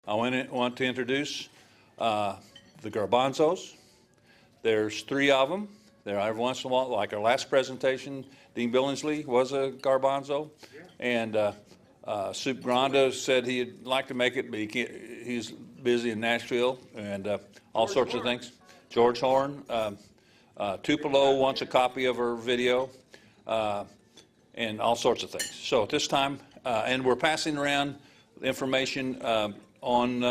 I want to introduce the Garbanzos. There's 3 of them. There every once in a while, like our last presentation, Dean Billingsley was a Garbanzo, and Soup Granda said he'd like to make it, but he's busy in Nashville and all sorts of things. George Horn. Tupelo wants a copy of her video, and all sorts of things. So at this time, and we're passing around information on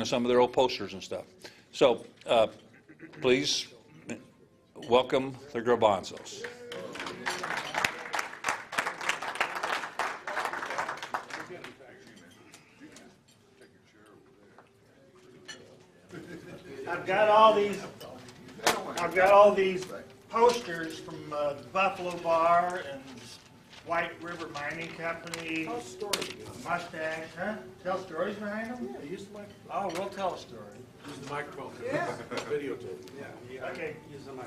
some of their old posters and stuff. So please welcome the Garbanzos. I've got all these posters from the Buffalo Bar and White River Mining Company. Tell stories. Mustache, huh? Tell stories behind them? Yeah, use the microphone. Oh, we'll tell a story. Use the microphone. Yeah. Videotape. Yeah. Okay. Use the mic.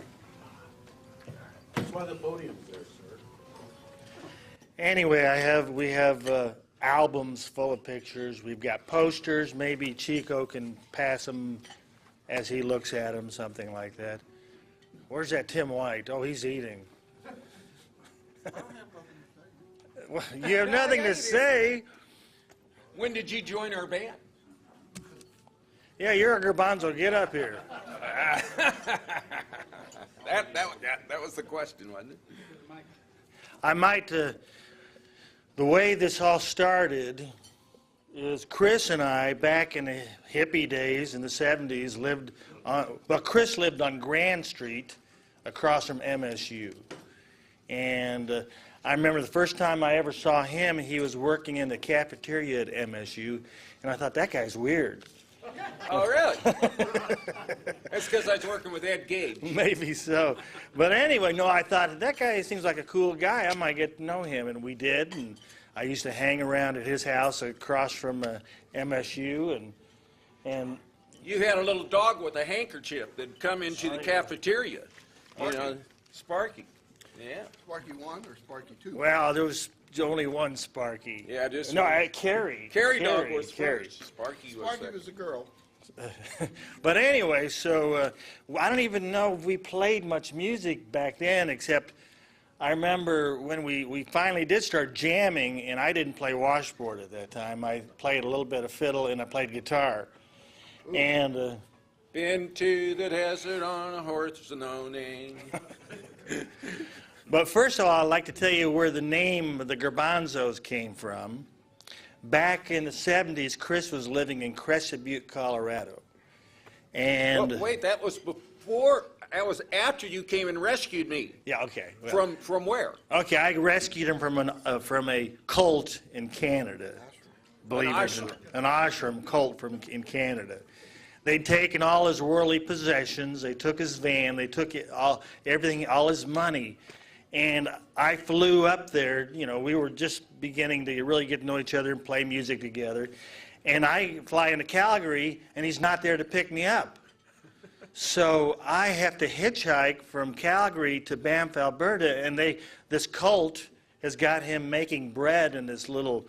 That's why the podium's there, sir. Anyway, we have albums full of pictures. We've got posters. Maybe Chico can pass them as he looks at them, something like that. Where's that Tim White? Oh, he's eating. Well, you have nothing to say. When did you join our band? Yeah, you're a Garbanzo. Get up here. That was the question, wasn't it? I might, the way this all started is Chris and I, back in the hippie days in the 70s, lived on, well, Chris lived on Grand Street across from MSU. And I remember the first time I ever saw him, he was working in the cafeteria at MSU, and I thought, that guy's weird. Oh, really? That's because I was working with Ed Gage. Maybe so. But anyway, no, I thought, that guy seems like a cool guy. I might get to know him, and we did. And I used to hang around at his house across from MSU, and You had a little dog with a handkerchief that'd come into the cafeteria. You know, Sparky. Yeah. Sparky 1 or Sparky 2? well, there was only one Sparky. Yeah, just No, Carrie. Carrie dog was Carrie. first. Sparky was Sparky second. was a girl. But anyway, so I don't even know if we played much music back then, except I remember when we finally did start jamming, and I didn't play washboard at that time. I played a little bit of fiddle, and I played guitar. Ooh. And Been to the desert on a horse with no name. but first of all, I'd like to tell you where the name of the Garbanzos came from. Back in the 70s, Chris was living in Crested Butte, Colorado. And Oh, wait, that was before. That was after you came and rescued me. yeah, okay. Well, From where? okay, I rescued him from a cult in Canada. Believe it or ashram. not, an ashram cult in Canada. They'd taken all his worldly possessions. They took his van. They took everything, all his money. And I flew up there. You know, we were just beginning to really get to know each other and play music together. And I fly into Calgary, and he's not there to pick me up. So I have to hitchhike from Calgary to Banff, Alberta, and this cult has got him making bread in this little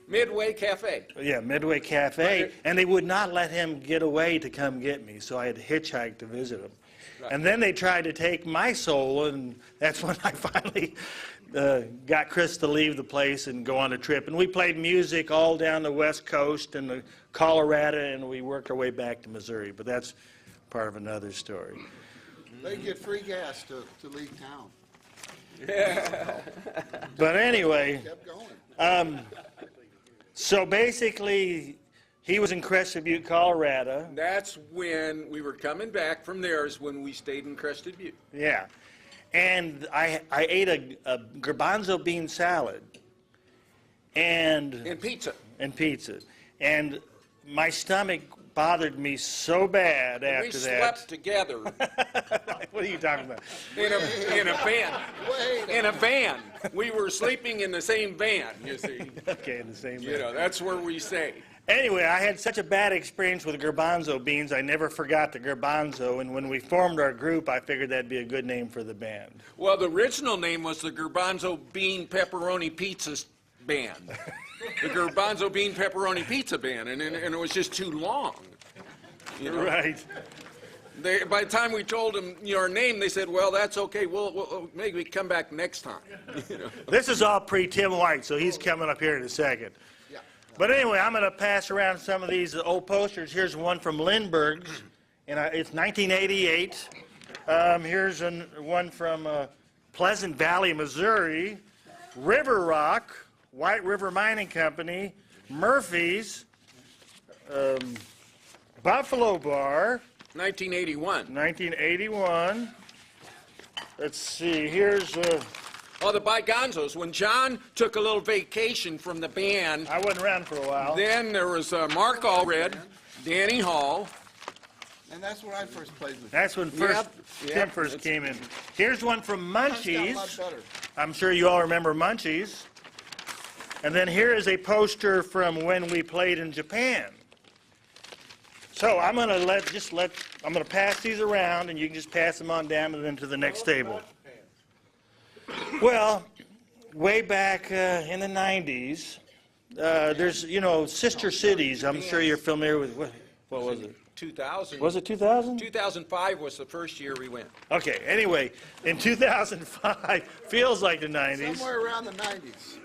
Midway Cafe. Midway Cafe, Right. and they would not let him get away to come get me, so I had to hitchhike to visit him. Right. And then they tried to take my soul, and that's when I finally got Chris to leave the place and go on a trip. And we played music all down the West Coast and the Colorado, and we worked our way back to Missouri, but that's part of another story. They get free gas to leave town. But anyway, Kept going. so basically, he was in Crested Butte, Colorado. That's when we were coming back from there is when we stayed in Crested Butte. Yeah. And I ate a garbanzo bean salad and Pizza. pizza. And my stomach bothered me so bad after We that. slept together What are you talking about? in a van. In a van. We were sleeping in the same van, you see. Okay, in the same You way. know, that's where we stayed. Anyway, I had such a bad experience with garbanzo beans, I never forgot the garbanzo, and when we formed our group, I figured that'd be a good name for the band. Well, the original name was the Garbanzo Bean Pepperoni Pizza Band. the Garbanzo Bean Pepperoni Pizza Band, and it was just too long. You know? Right. By the time we told them your name, they said, "Well, that's okay. We'll maybe come back next time." You know? This is all pre-Tim White, so he's coming up here in a second. Yeah. But anyway, I'm going to pass around some of these old posters. Here's one from Lindbergh's, and it's 1988. Here's one from Pleasant Valley, Missouri. River Rock, White River Mining Company, Murphy's, Buffalo Bar, 1981. 1981. Let's see, here's, Oh, the Garbanzos. When John took a little vacation from the band, I wasn't around for a while. then there was Mark Allred, Danny Hall. And that's where I first played with. That's when Tim first came in. Here's one from That's got a lot Munchies. better. I'm sure you all remember Munchies. And then here is a poster from when we played in Japan. So I'm going to I'm going to pass these around, and you can just pass them on down and then to the next table. Well, way back in the 90s, there's, sister cities. I'm sure you're familiar with, what was it? 2000. Was it 2000? 2005 was the first year we went. Okay, anyway, in 2005, feels like the 90s, Somewhere around the 90s.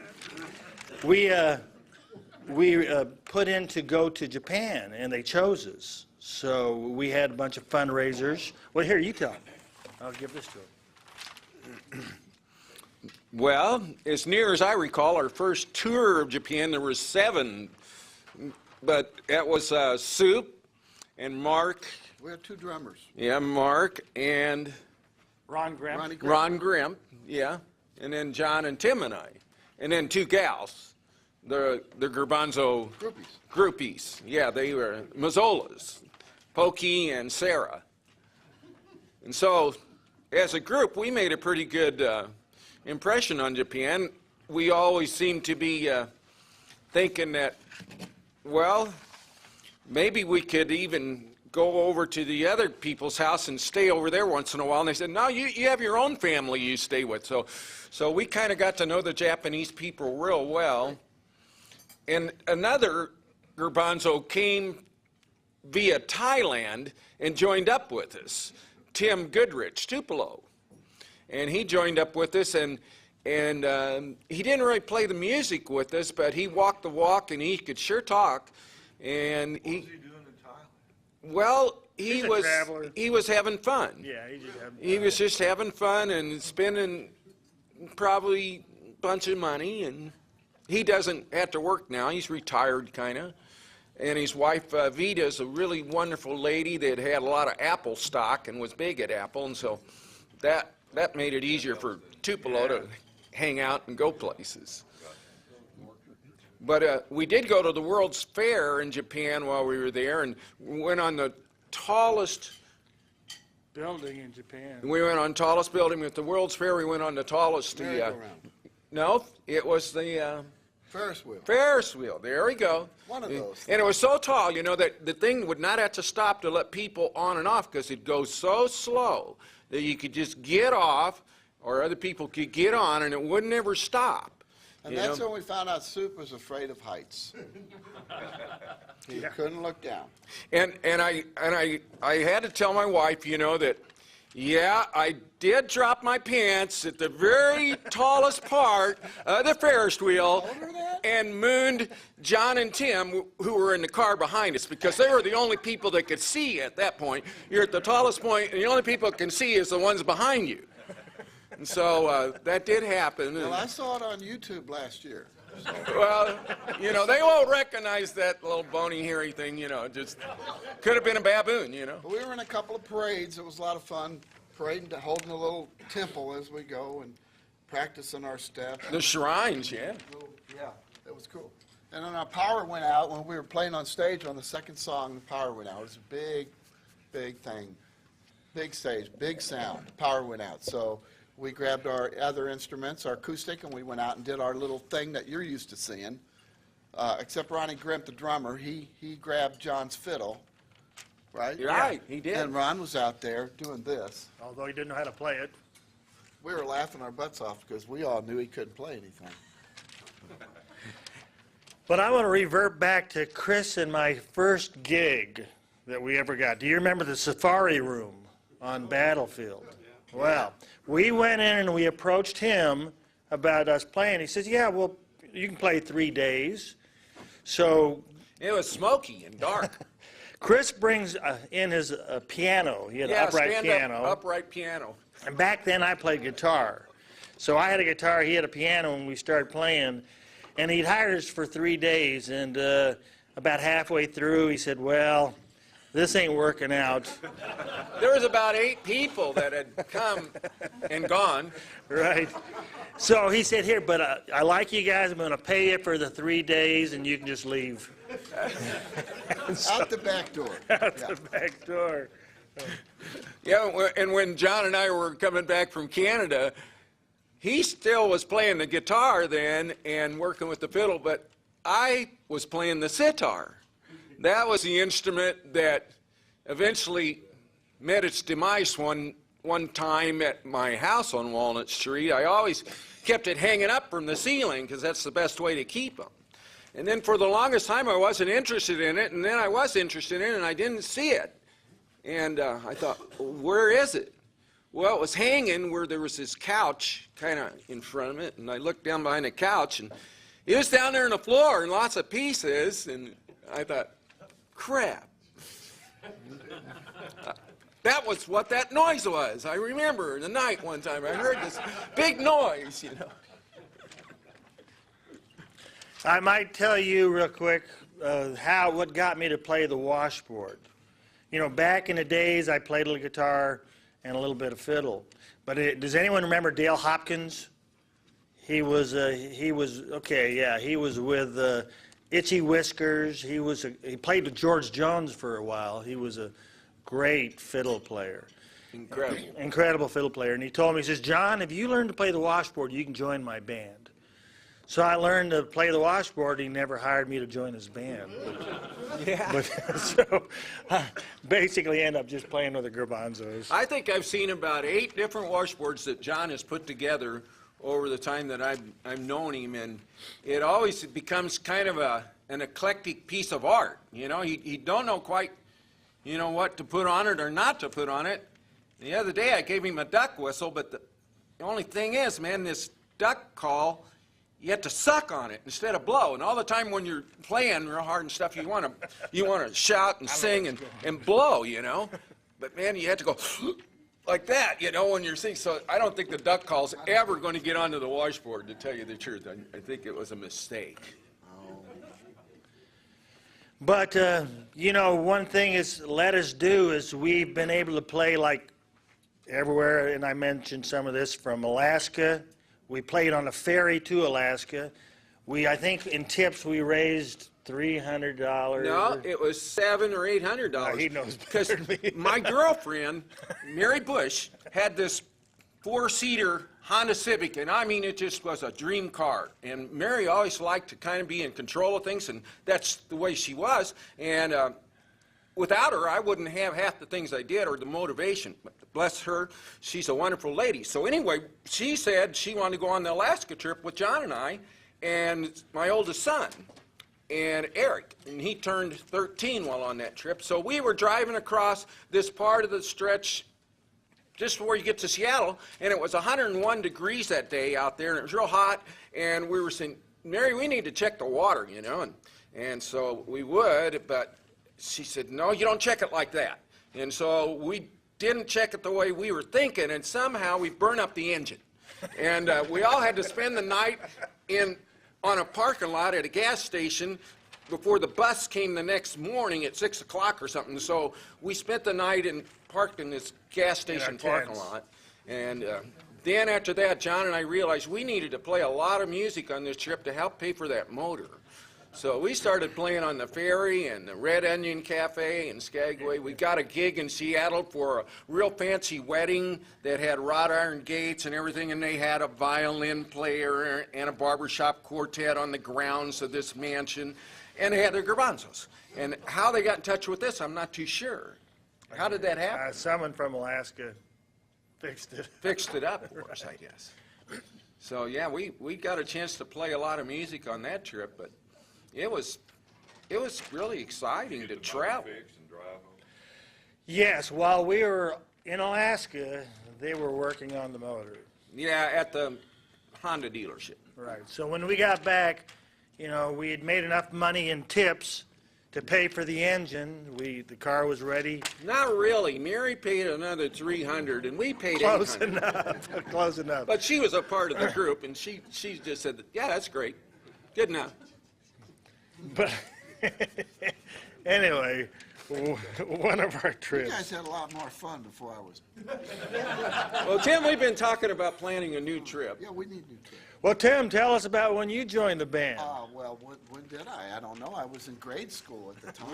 we put in to go to Japan, and they chose us. So we had a bunch of fundraisers. Well, here, you tell them. I'll give this to them. Well, as near as I recall, our first tour of Japan, there were 7, but that was Soup and Mark. We had 2 drummers. Yeah, Mark and Ron Graham. Ronnie Ron Grimp, yeah, and then John and Tim and I, and then 2 gals, the Garbanzo groupies. Yeah, they were Mazzolas, Pokey and Sarah. And so, as a group, we made a pretty good impression on Japan. We always seemed to be thinking that, well, maybe we could even go over to the other people's house and stay over there once in a while. And they said, no, you have your own family you stay with. So we kind of got to know the Japanese people real well. And another Garbanzo came via Thailand and joined up with us, Tim Goodrich, Tupelo. And he joined up with us, and he didn't really play the music with us, but he walked the walk, and he could sure talk. And What was he doing in Thailand? well, He's a traveler. he was having fun. Yeah, he just had. He was just having fun and spending probably a bunch of money, and he doesn't have to work now. He's retired, kind of. And his wife, Vita, is a really wonderful lady that had a lot of Apple stock and was big at Apple, and so that made it easier for Tupelo to hang out and go places. But we did go to the World's Fair in Japan while we were there, and went on the tallest Building in Japan. We went on tallest building at the World's Fair. We went on the tallest. Merry-go-round. No, it was the Ferris wheel. Ferris wheel. There we go. One of those. And it was so tall, that the thing would not have to stop to let people on and off because it goes so slow that you could just get off, or other people could get on, and it wouldn't ever stop. And that's when we found out Soup was afraid of heights. He couldn't look down. And I had to tell my wife, that, yeah, I did drop my pants at the very tallest part of the Ferris wheel and mooned John and Tim, who were in the car behind us, because they were the only people that could see at that point. You're at the tallest point, and the only people that can see is the ones behind you. And so that did happen. Well, I saw it on YouTube last year. Well, they won't recognize that little bony, hairy thing, just could have been a baboon, We were in a couple of parades. It was a lot of fun, parading, holding a little temple as we go and practicing our steps. The shrines, yeah. Yeah, it was cool. And then our power went out when we were playing on stage on the second song. The power went out. It was a big, big thing. Big stage, big sound. Power went out. So we grabbed our other instruments, our acoustic, and we went out and did our little thing that you're used to seeing. Except Ronnie Grimp, the drummer, he grabbed John's fiddle, right? You're right, he did. And Ron was out there doing this. Although he didn't know how to play it. We were laughing our butts off because we all knew he couldn't play anything. But I want to revert back to Chris and my first gig that we ever got. Do you remember the Safari Room on Battlefield? Well, we went in and we approached him about us playing. He says, yeah, well, you can play 3 days. So It was smoky and dark. Chris brings in his piano. He had an upright stand-up, piano. upright piano. And back then I played guitar. So I had a guitar, he had a piano, and we started playing. And he'd hired us for 3 days. And about halfway through, he said, well, this ain't working out. There was about 8 people that had come and gone. Right. So he said, here, but I like you guys. I'm going to pay you for the 3 days, and you can just leave. Out the back door. Out the back door. Yeah, and when John and I were coming back from Canada, he still was playing the guitar then and working with the fiddle, but I was playing the sitar. That was the instrument that eventually met its demise one time at my house on Walnut Street. I always kept it hanging up from the ceiling because that's the best way to keep them. And then for the longest time I wasn't interested in it, and then I was interested in it and I didn't see it. And I thought, where is it? Well, it was hanging where there was this couch kind of in front of it, and I looked down behind the couch, and it was down there on the floor in lots of pieces, and I thought, crap. That was what that noise was. I remember the night one time I heard this big noise, you know. I might tell you real quick what got me to play the washboard. You know, back in the days, I played a little guitar and a little bit of fiddle. But does anyone remember Dale Hopkins? He was with Itchy Whiskers. He played with George Jones for a while. He was a great fiddle player. Incredible. Incredible fiddle player. And he told me, he says, John, if you learn to play the washboard, you can join my band. So I learned to play the washboard. He never hired me to join his band. But so I basically end up just playing with the Garbanzos. I think I've seen about 8 different washboards that John has put together over the time that I've known him, and it always becomes kind of an eclectic piece of art. You know, he don't know quite, you know, what to put on it or not to put on it. The other day I gave him a duck whistle, but the only thing is, man, this duck call, you have to suck on it instead of blow. And all the time when you're playing real hard and stuff, you want to shout and sing and blow, you know. But man, you have to go like that, you know, when you're singing. So I don't think the duck call's ever going to get onto the washboard, to tell you the truth. I think it was a mistake. But, you know, one thing is let us do is we've been able to play like everywhere, and I mentioned some of this from Alaska. We played on a ferry to Alaska. I think in tips we raised $300. No, it was $700 or $800. He knows Because better than me. my girlfriend, Mary Bush, had this 4-seater Honda Civic, and I mean, it just was a dream car. And Mary always liked to kind of be in control of things, and that's the way she was. And without her, I wouldn't have half the things I did or the motivation. But bless her, she's a wonderful lady. So anyway, she said she wanted to go on the Alaska trip with John and I and my oldest son, and Eric. And he turned 13 while on that trip. So we were driving across this part of the stretch just before you get to Seattle, and it was 101 degrees that day out there, and it was real hot, and we were saying, Mary, we need to check the water, you know, and so we would, but she said, no, you don't check it like that. And so we didn't check it the way we were thinking, and somehow we burned up the engine. And we all had to spend the night on a parking lot at a gas station before the bus came the next morning at 6 o'clock or something. So we spent the night parked in this gas station parking lot. And then after that, John and I realized we needed to play a lot of music on this trip to help pay for that motor. So we started playing on the ferry and the Red Onion Cafe in Skagway. We got a gig in Seattle for a real fancy wedding that had wrought iron gates and everything, and they had a violin player and a barbershop quartet on the grounds of this mansion, and they had their Garbanzos. And how they got in touch with this, I'm not too sure. How did that happen? Someone from Alaska fixed it. Fixed it up for us, I guess. So yeah, we got a chance to play a lot of music on that trip, but it was really exciting to travel. Yes, while we were in Alaska, they were working on the motor. Yeah, at the Honda dealership. Right. So when we got back, you know, we had made enough money in tips to pay for the engine. The car was ready. Not really. Mary paid another $300, and we paid Close $800. enough. Close enough. But she was a part of the group, and she just said, "Yeah, that's great, good enough." But anyway, one of our You trips. guys had a lot more fun before I was. Well, Tim, we've been talking about planning a new trip. Yeah, we need new trips. Well, Tim, tell us about when you joined the band. Well, when did I? I don't know. I was in grade school at the time.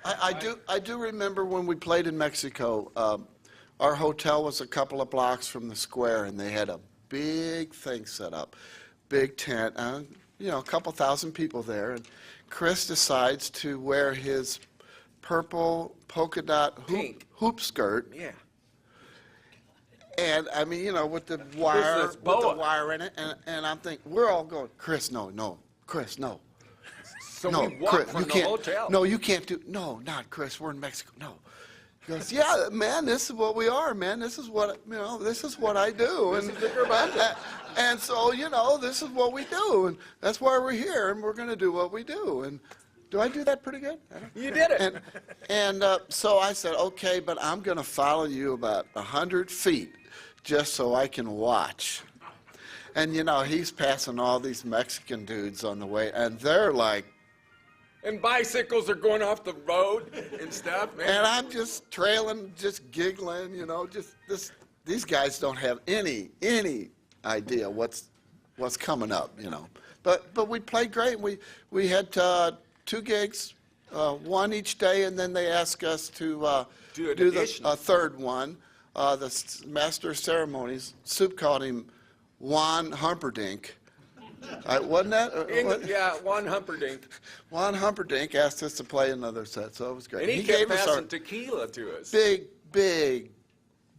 I do remember when we played in Mexico. Our hotel was a couple of blocks from the square, and they had a big thing set up, big tent, you know, a couple thousand people there. And Chris decides to wear his purple polka dot hoop skirt. Yeah. And I mean, you know, with the wire, this boa. in it, and I'm thinking, we're all going, Chris, no, Chris, no. So No, we walked Chris, from you the can't. hotel. No, you can't do. No, not Chris. We're in Mexico. No. He goes, yeah, man. This is what we are, man. This is what This is what I do. This is the Garbanzo. And so this is what we do, and that's why we're here, and we're going to do what we do. And do I do that pretty good? You did it. And so I said, okay, but I'm going to follow you about 100 feet, just so I can watch. And he's passing all these Mexican dudes on the way, and they're like. And bicycles are going off the road and stuff, man. And I'm just trailing, just giggling, these guys don't have any idea what's coming up, But we played great. We had 2 gigs, one each day, and then they asked us to Do the additional. third one. The master of ceremonies, Soup called him Juan Humperdinck. Wasn't that? Yeah, Juan Humperdinck. Juan Humperdinck asked us to play another set, so it was great. And he kept gave us our passing tequila to us. big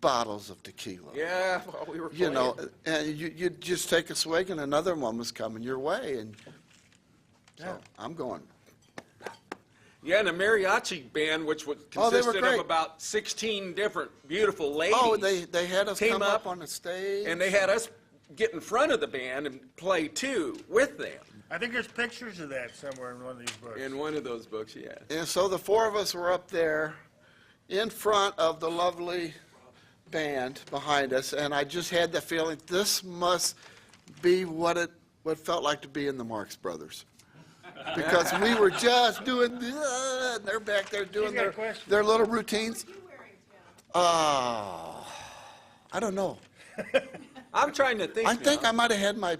bottles of tequila. Yeah, while we were playing. And you just take a swig, and another one was coming your way, and so I'm going. Yeah, and a mariachi band, which they were consisted of great. about 16 different beautiful ladies. Oh, they had us Came come up, up on the stage, and they had us get in front of the band and play too with them. I think there's pictures of that somewhere in one of these books. In one of those books, yeah. And so the 4 of us were up there in front of the lovely band behind us, and I just had the feeling this must be what felt like to be in the Marx Brothers. Because we were just doing, and they're back there doing He's got a question. their little routines. I don't know. I'm trying to think. I think now. I might have had my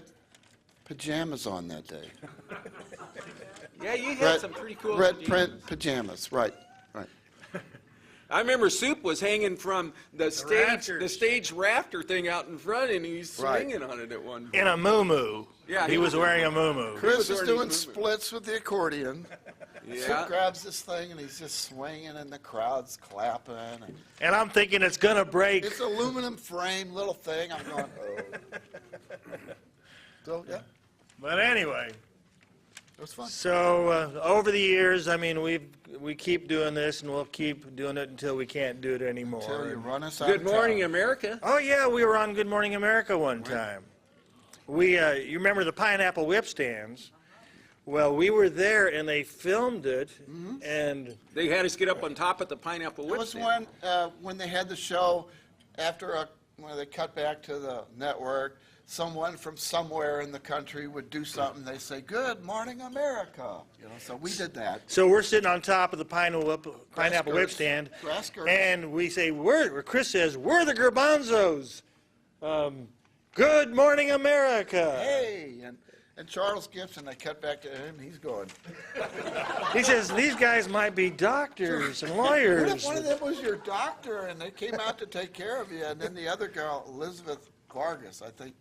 pajamas on that day. Yeah, you had some pretty cool red pajamas. print pajamas, right. I remember Soup was hanging from the rafters. stage rafter thing out in front, and he was Right. swinging on it at one point. In a moo-moo. Yeah, he was wearing a moo-moo. Chris was is already doing moving. splits with the accordion. Yeah. Soup grabs this thing and he's just swinging, and the crowd's clapping. And And I'm thinking it's going to break. it's aluminum frame little thing. I'm going, oh. So yeah, But anyway, it was fun. so over the years, I mean, we keep doing this, and we'll keep doing it until we can't do it anymore. Till you run us out Good of Morning town. America. Oh yeah, we were on Good Morning America one time. You remember the pineapple whip stands? Well, we were there and they filmed it, and They had us get up on top of the pineapple It whip was stand. when they had the show after when they cut back to the network. Someone from somewhere in the country would do something. They say, "Good Morning America," So we did that. so we're sitting on top of the pineapple whip skirts. stand, Grass skirts. and we say, Chris says, "We're the Garbanzos. Good Morning America." Hey, and Charles Gibson. They cut back to him. He's going. He says, "These guys might be doctors and What if lawyers." one of them was your doctor and they came out to take care of you, and then the other girl, Elizabeth Vargas, I think,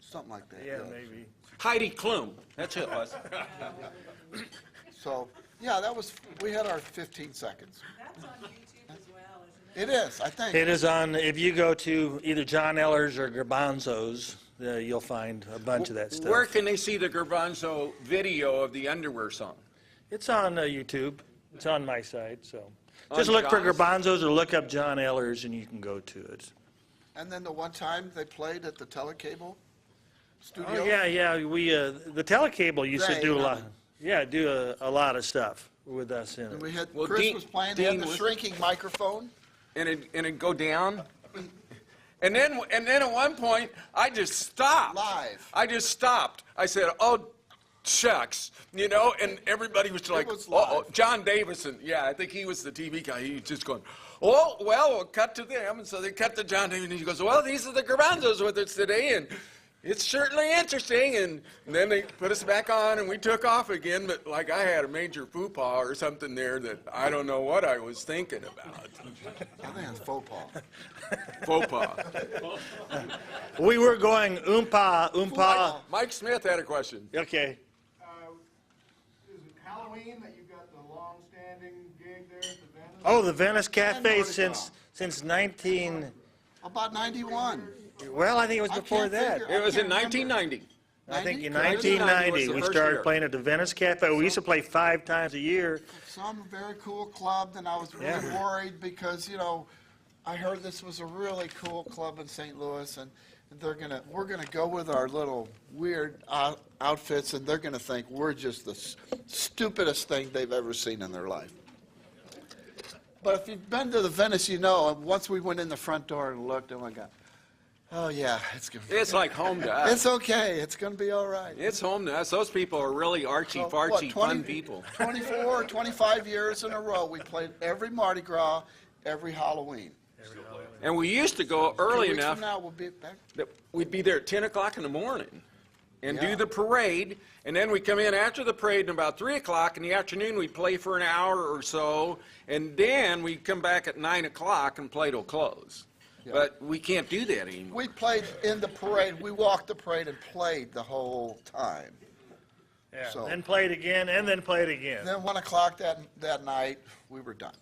something like that. Yeah, maybe. Heidi Klum. That's who it was. So yeah, we had our 15 seconds. That's on YouTube as well, isn't it? It is, I think. It is on, if you go to either John Elhers or Garbanzo's you'll find a bunch of that stuff. Where can they see the Garbanzo video of the underwear song? It's on YouTube. It's on my site, so On just look for John's? Garbanzos or look up John Elhers, and you can go to it. And then the one time they played at the Telecable studio. Oh yeah. We the Telecable used to They, do a not lot. me. Yeah, do a lot of stuff with us in And it. we had, Well, Chris Dean- was playing, they had Dean the was- shrinking microphone. And it'd go down. And then at one point, I just stopped. Live. I just stopped. I said, "Oh, shucks," and everybody was like, was "Oh, live. John Davison." Yeah, I think he was the TV guy. He was just going, "Oh, well, we'll cut to them." And so they cut to John Davison, and he goes, "Well, these are the Garbanzos with us today, and it's certainly interesting." And then they put us back on, and we took off again. But like I had a major faux pas or something there that I don't know what I was thinking about. I think it's faux pas. Faux pas. We were going oompa. Mike Smith had a question. Okay. Is it Halloween that you got the long-standing gig there at the Venice? Oh, the Venice Cafe Mardi since 19. About 91. Well, I think it was I before can't that. figure- It was in I can't remember. 1990. I think in 1990 1990 was we the first started year. playing at the Venice Cafe. We used to play 5 times a year. Some very cool club, and I was really Yeah. worried because, I heard this was a really cool club in St. Louis, and we're gonna go with our little weird outfits, and they're gonna think we're just the stupidest thing they've ever seen in their life. But if you've been to the Venice, once we went in the front door and looked, oh my God, oh yeah, It's like home to us. it's okay, it's gonna be all right. It's home to us. Those people are really So, artsy-fartsy, 20 fun people. 24 or 25 years in a row, we played every Mardi Gras, every Halloween. And we used to go early 2 weeks enough from now, we'll be back. that we'd be there at 10 o'clock in the morning and Yeah. do the parade. And then we'd come in after the parade, and about 3 o'clock in the afternoon, we'd play for an hour or so. And then we'd come back at 9 o'clock and play till close. But we can't do that anymore. We played in the parade. We walked the parade and played the whole time. Yeah. So- Then played again, and then played again. Then 1 o'clock that night, we were done.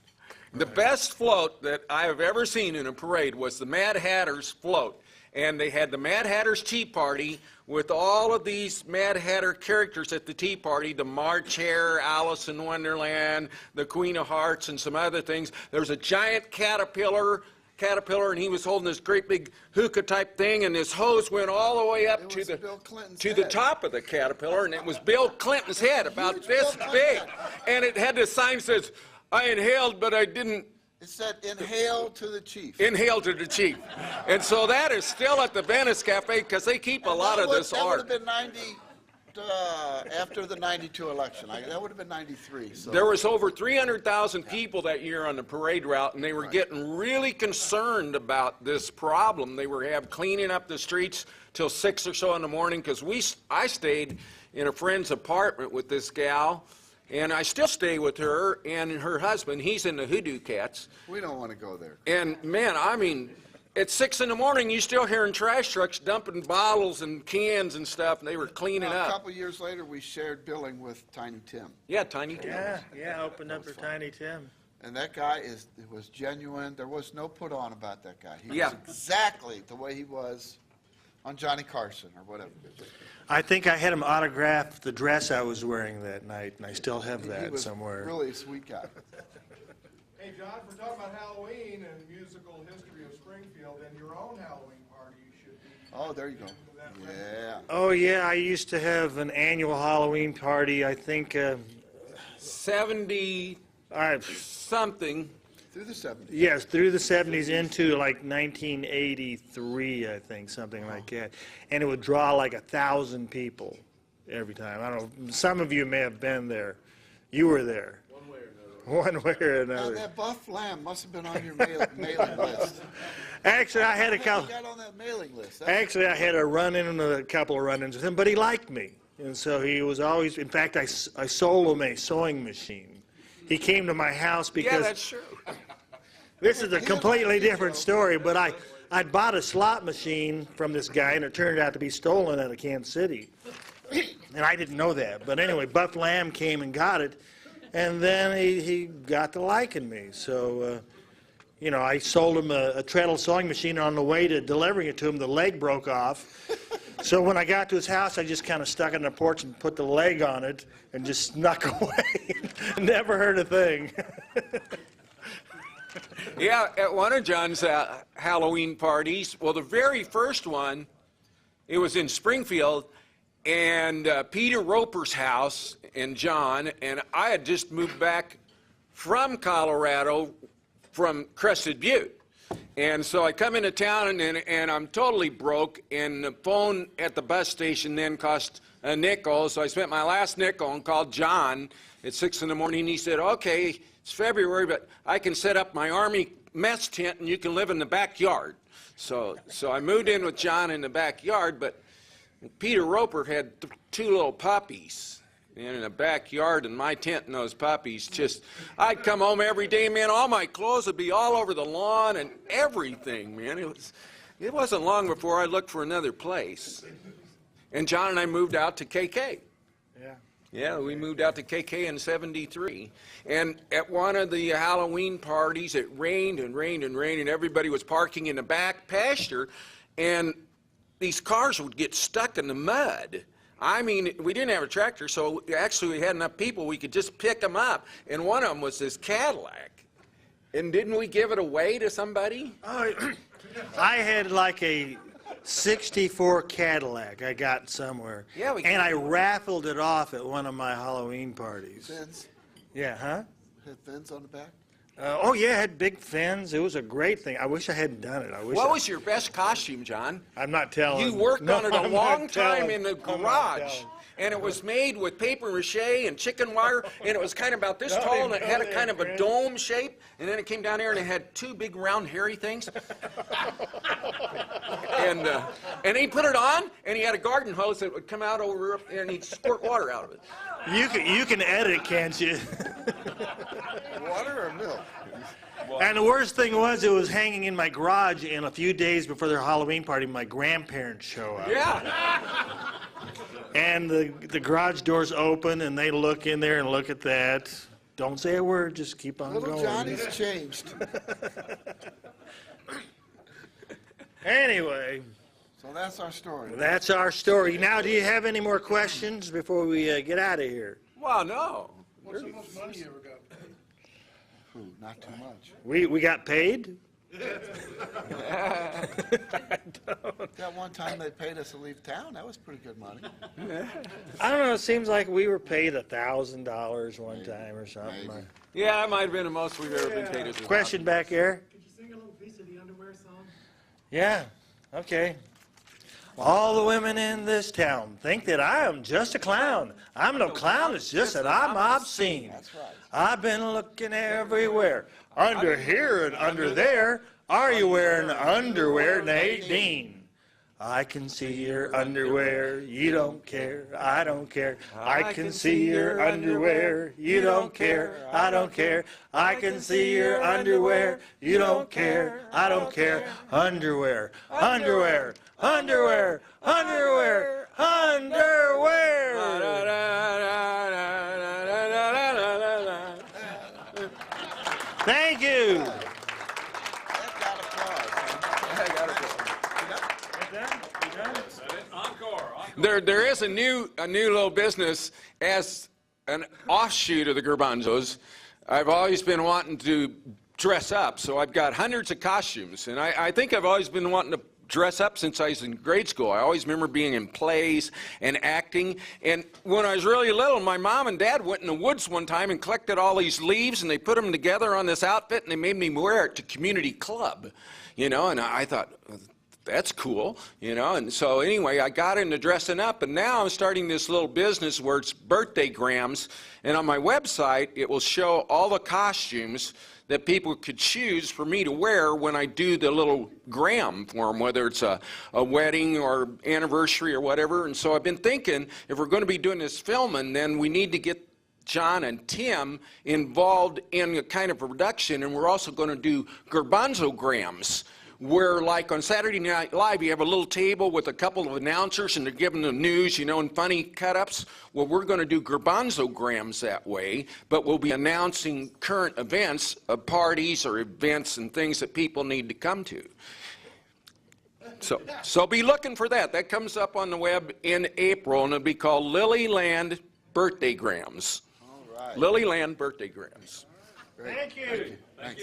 The best float that I have ever seen in a parade was the Mad Hatter's float. And they had the Mad Hatter's Tea Party with all of these Mad Hatter characters at the tea party, the March Hare, Alice in Wonderland, the Queen of Hearts, and some other things. There was a giant caterpillar, and he was holding this great big hookah type thing, and this hose went all the way up It to was the Bill Clinton's to the head. top of the caterpillar, and it was Bill Clinton's head, about Huge this Bill big. Clinton. And it had this sign that says, "I inhaled, but I didn't It said, inhale to the chief. inhale to the chief." And so that is still at the Venice Cafe because they keep a lot of this That would have art. been 90, after the 92 election. That would have been 93. So. There was over 300,000 people that year on the parade route, and they were getting really concerned about this problem. They were cleaning up the streets till 6 or so in the morning because I stayed in a friend's apartment with this gal, and I still stay with her and her husband. He's in the Hoodoo Cats. We don't want to go there. And man, I mean, at 6 in the morning, you still hearing trash trucks dumping bottles and cans and stuff, and they were cleaning A up. couple years later, we shared billing with Tiny Tim. Yeah, Tiny Tim. Yeah, opened up for Tiny Tim. And that guy was genuine. There was no put on about that guy. He Yeah. was exactly the way he was on Johnny Carson or whatever. I think I had him autograph the dress I was wearing that night, and I still have He that was somewhere. really a sweet guy. Hey, John, if we're talking about Halloween and musical history of Springfield, then your own Halloween party should be. Oh, there you go. Yeah. Oh yeah, I used to have an annual Halloween party. I think 70 something. Through the 70s. yes, through the 70s into like 1983, I think, something like that. And it would draw like 1,000 people every time. I don't know. Some of you may have been there. You were there. One way or Now, another. that buff lamb must have been on your mailing list. Actually, I had a How couple. you got on that mailing list? Actually, I had a couple of run-ins with him, but he liked me, and so he was always. In fact, I sold him a sewing machine. He came to my house Yeah, because that's true. this is a completely different story. But I'd bought a slot machine from this guy, and it turned out to be stolen out of Kansas City, and I didn't know that. But anyway, Buff Lamb came and got it, and then he got to liking me. So. I sold him a treadle sewing machine. On the way to delivering it to him, the leg broke off. So when I got to his house, I just kind of stuck it on the porch and put the leg on it and just snuck away. Never heard a thing. Yeah, at one of John's Halloween parties, well, the very first one, it was in Springfield, and Peter Roper's house and John, and I had just moved back from Colorado from Crested Butte. And so I come into town, and I'm totally broke, and the phone at the bus station then cost a nickel, so I spent my last nickel and called John at 6 in the morning. He said, okay, it's February, but I can set up my Army mess tent, and you can live in the backyard. So I moved in with John in the backyard, but Peter Roper had two little puppies in the backyard, and my tent and those puppies just, I'd come home every day, man, all my clothes would be all over the lawn and everything, man. It wasn't long before I looked for another place. And John and I moved out to KK. Yeah. Yeah, we moved out to KK in '73. And at one of the Halloween parties, it rained and rained and rained, and everybody was parking in the back pasture, and these cars would get stuck in the mud. I mean, we didn't have a tractor, so actually we had enough people we could just pick them up. And one of them was this Cadillac. And didn't we give it away to somebody? I had like a '64 Cadillac I got somewhere. Yeah, and I raffled it off at one of my Halloween parties. Fins? Yeah, huh? Had fins on the back? Oh, yeah, it had big fins. It was a great thing. I wish I hadn't done it. What was your best costume, John? I'm not telling. You worked on it a I'm long not time telling. in the I'm not garage. telling. And it was made with paper mache and chicken wire, and it was kind of about this Don't tall, even and it had a go kind of there, a Chris. dome shape, and then it came down here, and it had two big round hairy things. And he put it on, and he had a garden hose that would come out over up there, and he'd squirt water out of it. You can edit, can't you? Water or milk? And the worst thing was, it was hanging in my garage, and a few days before their Halloween party, my grandparents show up. Yeah. And the garage doors open, and they look in there and look at that. Don't say a word, just keep on Little going. Johnny's changed. Anyway, So that's our story. that's our story. Now, do you have any more questions before we get out of here? Well, no. What's the most money you ever got? Ooh, not too much. We got paid? That one time they paid us to leave town, that was pretty good money. I don't know, it seems like we were paid $1,000 one time or something. Maybe. Yeah, that might have been the most we've ever been paid as a Question back there? Could you sing a little piece of the underwear song? Yeah, okay. All the women in this town think that I am just a clown. I'm no clown, it's just that I'm obscene. That's right. I've been looking everywhere, under here and under there. Are you wearing underwear, Nadine? I can see your underwear, you don't care, I don't care. I can see your underwear, you don't care, I don't care. I can see your underwear, you don't care, I don't care. Underwear, underwear, underwear, underwear, underwear. Thank you. That got applause. There is a new little business as an offshoot of the Garbanzos. I've always been wanting to dress up, so I've got hundreds of costumes, and I think I've always been wanting to dress up since I was in grade school. I always remember being in plays and acting, and when I was really little, my mom and dad went in the woods one time and collected all these leaves, and they put them together on this outfit, and they made me wear it to community club, you know, and I thought, that's cool, you know, and so anyway, I got into dressing up, and now I'm starting this little business where it's birthday grams, and on my website, it will show all the costumes that people could choose for me to wear when I do the little gram for them, whether it's a wedding or anniversary or whatever. And so I've been thinking, if we're going to be doing this filming, then we need to get John and Tim involved in a kind of production, and we're also going to do Garbanzo grams, where like on Saturday Night Live, you have a little table with a couple of announcers and they're giving the news, you know, and funny cut-ups. Well, we're going to do Garbanzo grams that way, but we'll be announcing current events, parties or events and things that people need to come to. So be looking for that. That comes up on the web in April, and it'll be called Lilyland Birthdaygrams. All right. Lilyland Birthdaygrams. Thank you. Thanks.